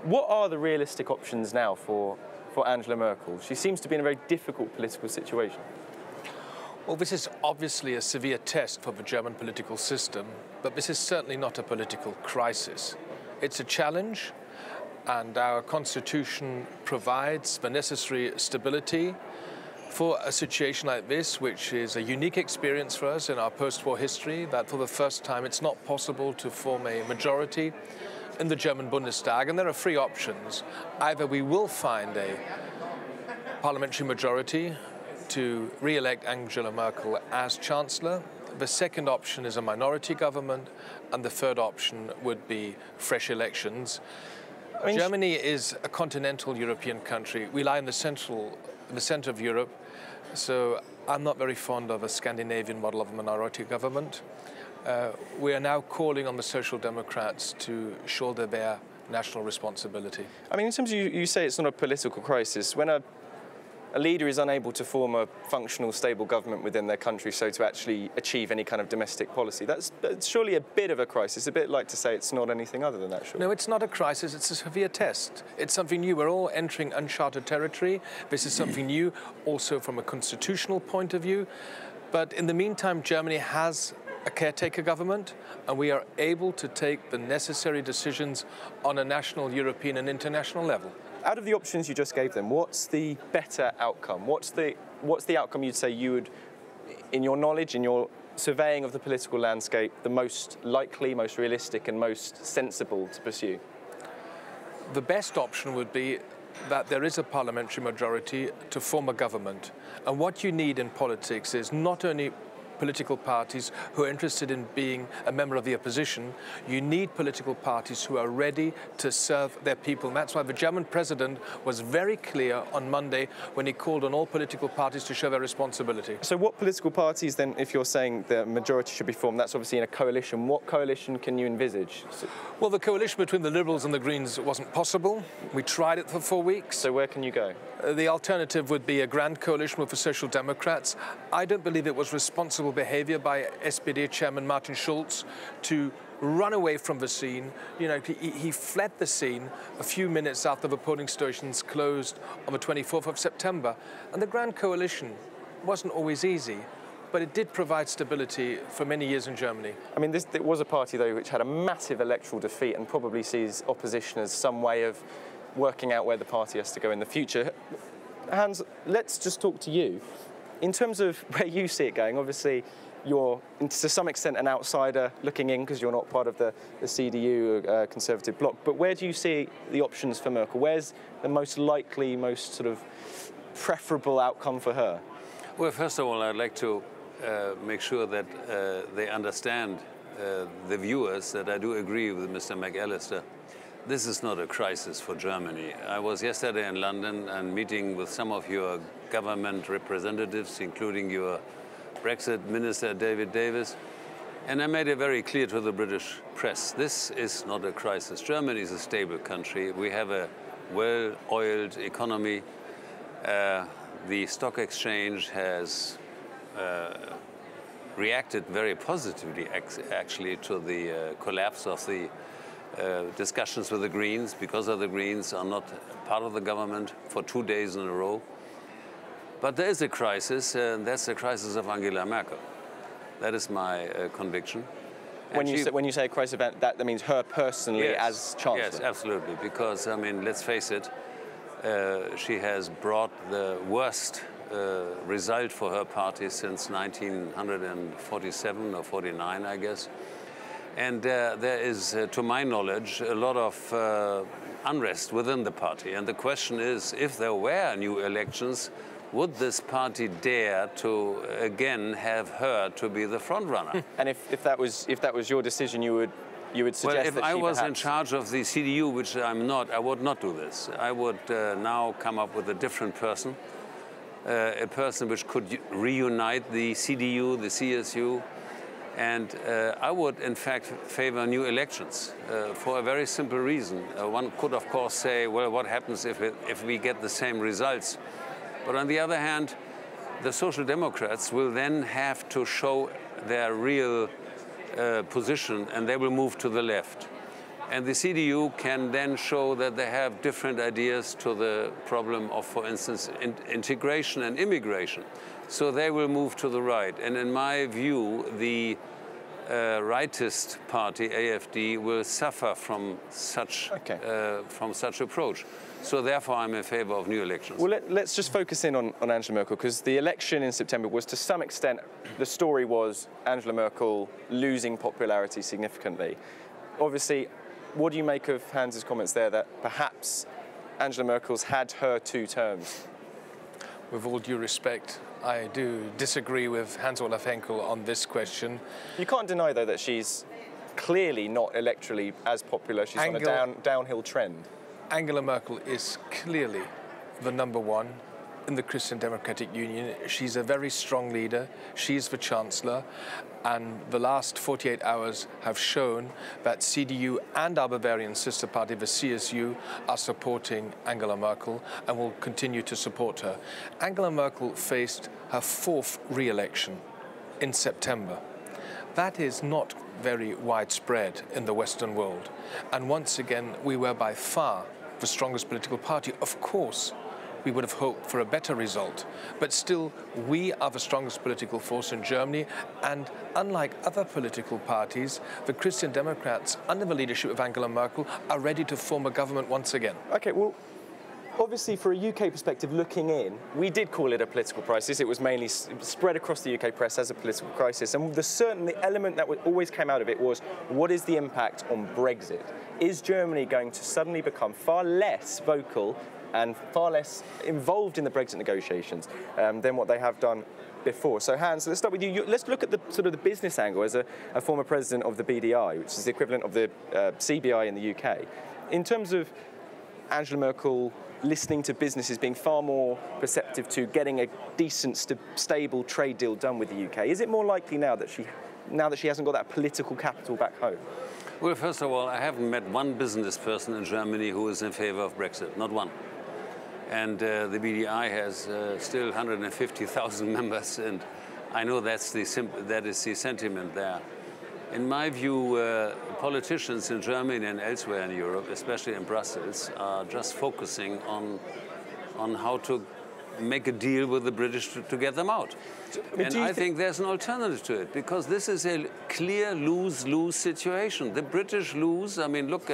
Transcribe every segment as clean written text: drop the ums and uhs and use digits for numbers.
What are the realistic options now for Angela Merkel? She seems to be in a very difficult political situation. Well, this is obviously a severe test for the German political system, but this is certainly not a political crisis. It's a challenge, and our constitution provides the necessary stability for a situation like this, which is a unique experience for us in our post-war history, that for the first time it's not possible to form a majority in the German Bundestag, and there are three options. Either we will find a parliamentary majority to re-elect Angela Merkel as Chancellor. The second option is a minority government, and the third option would be fresh elections. Germany is a continental European country. We lie in the center of Europe, so I'm not very fond of a Scandinavian model of a minority government. We are now calling on the Social Democrats to shoulder their national responsibility. I mean, in terms of you say it's not a political crisis. When a leader is unable to form a functional, stable government within their country, so to actually achieve any kind of domestic policy, that's surely a bit of a crisis, a bit like to say it's not anything other than that, surely. No, it's not a crisis, it's a severe test. It's something new. We're all entering uncharted territory. This is something new also from a constitutional point of view. But in the meantime, Germany has a caretaker government, and we are able to take the necessary decisions on a national, European and international level. Out of the options you just gave them, what's the better outcome? What's the outcome you'd say you would, in your knowledge, in your surveying of the political landscape, the most likely, most realistic and most sensible to pursue? The best option would be that there is a parliamentary majority to form a government. And what you need in politics is not only political parties who are interested in being a member of the opposition. You need political parties who are ready to serve their people. And that's why the German president was very clear on Monday when he called on all political parties to show their responsibility. So what political parties then, if you're saying the majority should be formed, that's obviously in a coalition. What coalition can you envisage? Well, the coalition between the Liberals and the Greens wasn't possible. We tried it for 4 weeks. So where can you go? The alternative would be a grand coalition with the Social Democrats. I don't believe it was responsible behavior by SPD chairman Martin Schulz to run away from the scene. You know, he fled the scene a few minutes after the polling stations closed on the 24th of September. And the grand coalition wasn't always easy, but it did provide stability for many years in Germany. I mean, it was a party, though, which had a massive electoral defeat and probably sees opposition as some way of working out where the party has to go in the future. Hans, let's just talk to you. In terms of where you see it going, obviously you're to some extent an outsider looking in because you're not part of the CDU Conservative bloc, but where do you see the options for Merkel? Where's the most likely, most sort of preferable outcome for her? Well, first of all, I'd like to make sure that they understand, the viewers, that I do agree with Mr. McAllister. This is not a crisis for Germany. I was yesterday in London and meeting with some of your government representatives, including your Brexit Minister David Davis, and I made it very clear to the British press, this is not a crisis. Germany is a stable country. We have a well-oiled economy. The stock exchange has reacted very positively, actually, to the collapse of the discussions with the Greens, because the Greens are not part of the government for 2 days in a row. But there is a crisis, and that's the crisis of Angela Merkel. That is my conviction. When you say a crisis event, that means her personally, yes, as Chancellor? Yes, absolutely, because, I mean, let's face it, she has brought the worst result for her party since 1947 or 49, I guess. And there is, to my knowledge, a lot of unrest within the party. And the question is, if there were new elections, would this party dare to again have her to be the front runner? And if that was your decision, you would suggest well, if that I was perhaps in charge of the CDU, which I'm not, I would not do this. I would now come up with a different person, a person which could reunite the CDU, the CSU. And I would, in fact, favor new elections for a very simple reason. One could, of course, say, well, what happens if we get the same results? But on the other hand, the Social Democrats will then have to show their real position, and they will move to the left. And the CDU can then show that they have different ideas to the problem of, for instance, integration and immigration. So they will move to the right. And in my view, the rightist party, AfD, will suffer from such approach. So therefore, I'm in favor of new elections. Well, let's just focus in on Angela Merkel, because the election in September was, to some extent, the story was Angela Merkel losing popularity significantly. Obviously, what do you make of Hans's comments there that perhaps Angela Merkel's had her 2 terms? With all due respect, I do disagree with Hans-Olaf Henkel on this question. You can't deny, though, that she's clearly not electorally as popular. She's on a downhill trend. Angela Merkel is clearly the #1 in the Christian Democratic Union. She's a very strong leader. She's the Chancellor. And the last 48 hours have shown that CDU and our Bavarian sister party, the CSU, are supporting Angela Merkel and will continue to support her. Angela Merkel faced her 4th re-election in September. That is not very widespread in the Western world. And once again, we were by far the strongest political party. Of course, we would have hoped for a better result. But still, we are the strongest political force in Germany. And unlike other political parties, the Christian Democrats, under the leadership of Angela Merkel, are ready to form a government once again. OK, well, obviously, for a UK perspective, looking in, we did call it a political crisis. It was mainly spread across the UK press as a political crisis. And the element that always came out of it was, what is the impact on Brexit? Is Germany going to suddenly become far less vocal and far less involved in the Brexit negotiations than what they have done before? So, Hans, let's start with you. Let's look at the sort of the business angle as a former president of the BDI, which is the equivalent of the CBI in the UK. In terms of Angela Merkel listening to businesses being far more perceptive to getting a decent, stable trade deal done with the UK, is it more likely now that she hasn't got that political capital back home? Well, first of all, I haven't met one business person in Germany who is in favor of Brexit, not one. And the BDI has still 150,000 members, and I know that is the sentiment there. In my view, politicians in Germany and elsewhere in Europe, especially in Brussels, are just focusing on how to make a deal with the British to get them out. And I think there's an alternative to it, because this is a clear lose-lose situation. The British lose. I mean, look,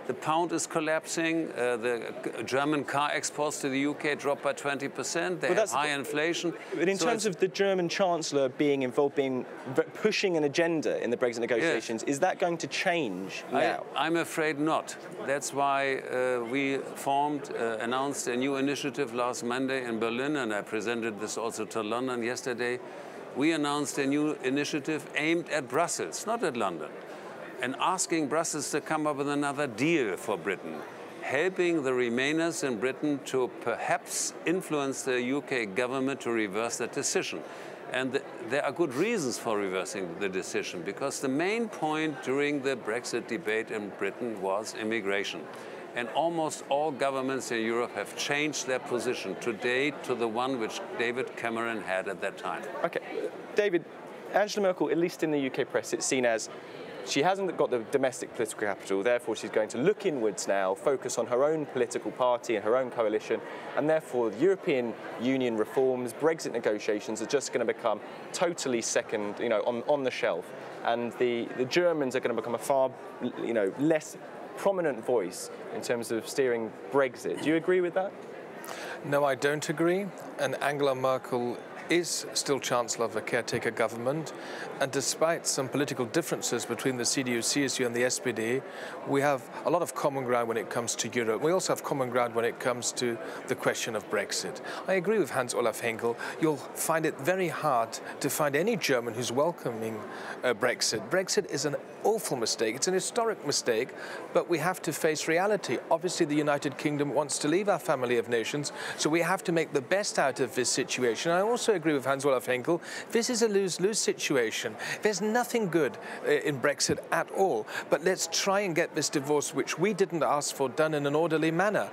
the pound is collapsing. The German car exports to the UK dropped by 20%. They have high inflation. But in terms of the German Chancellor being involved, pushing an agenda in the Brexit negotiations, is that going to change now? I'm afraid not. That's why we announced a new initiative last Monday in Berlin, and I presented this also to London yesterday. We announced a new initiative aimed at Brussels, not at London, and asking Brussels to come up with another deal for Britain, helping the Remainers in Britain to perhaps influence the UK government to reverse that decision. And there are good reasons for reversing the decision, because the main point during the Brexit debate in Britain was immigration. And almost all governments in Europe have changed their position today to the one which David Cameron had at that time. OK. David, Angela Merkel, at least in the UK press, it's seen as she hasn't got the domestic political capital, therefore she's going to look inwards now, focus on her own political party and her own coalition, and therefore the European Union reforms, Brexit negotiations are just going to become totally second, on the shelf. And the Germans are going to become a far, less prominent voice in terms of steering Brexit. Do you agree with that? No, I don't agree. And Angela Merkel is still Chancellor of the caretaker government, and despite some political differences between the CDU, CSU and the SPD, we have a lot of common ground when it comes to Europe. We also have common ground when it comes to the question of Brexit. I agree with Hans-Olaf Henkel. You'll find it very hard to find any German who's welcoming Brexit. Brexit is an awful mistake. It's an historic mistake, but we have to face reality. Obviously, the United Kingdom wants to leave our family of nations, so we have to make the best out of this situation. I also agree with Hans-Olaf Henkel. This is a lose-lose situation. There's nothing good in Brexit at all, but let's try and get this divorce, which we didn't ask for, done in an orderly manner.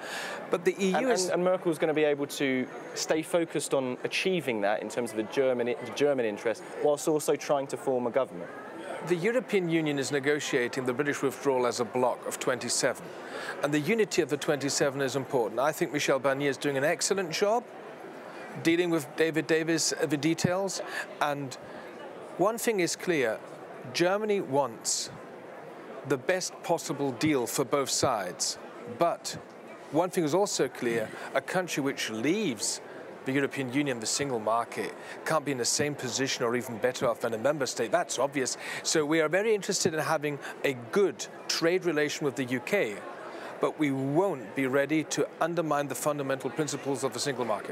But the EU and Merkel's going to be able to stay focused on achieving that in terms of the German interest, whilst also trying to form a government. The European Union is negotiating the British withdrawal as a bloc of 27. And the unity of the 27 is important. I think Michel Barnier is doing an excellent job dealing with David Davis, the details. And one thing is clear, Germany wants the best possible deal for both sides. But one thing is also clear, a country which leaves the European Union, the single market, can't be in the same position or even better off than a member state. That's obvious. So we are very interested in having a good trade relation with the UK, but we won't be ready to undermine the fundamental principles of the single market.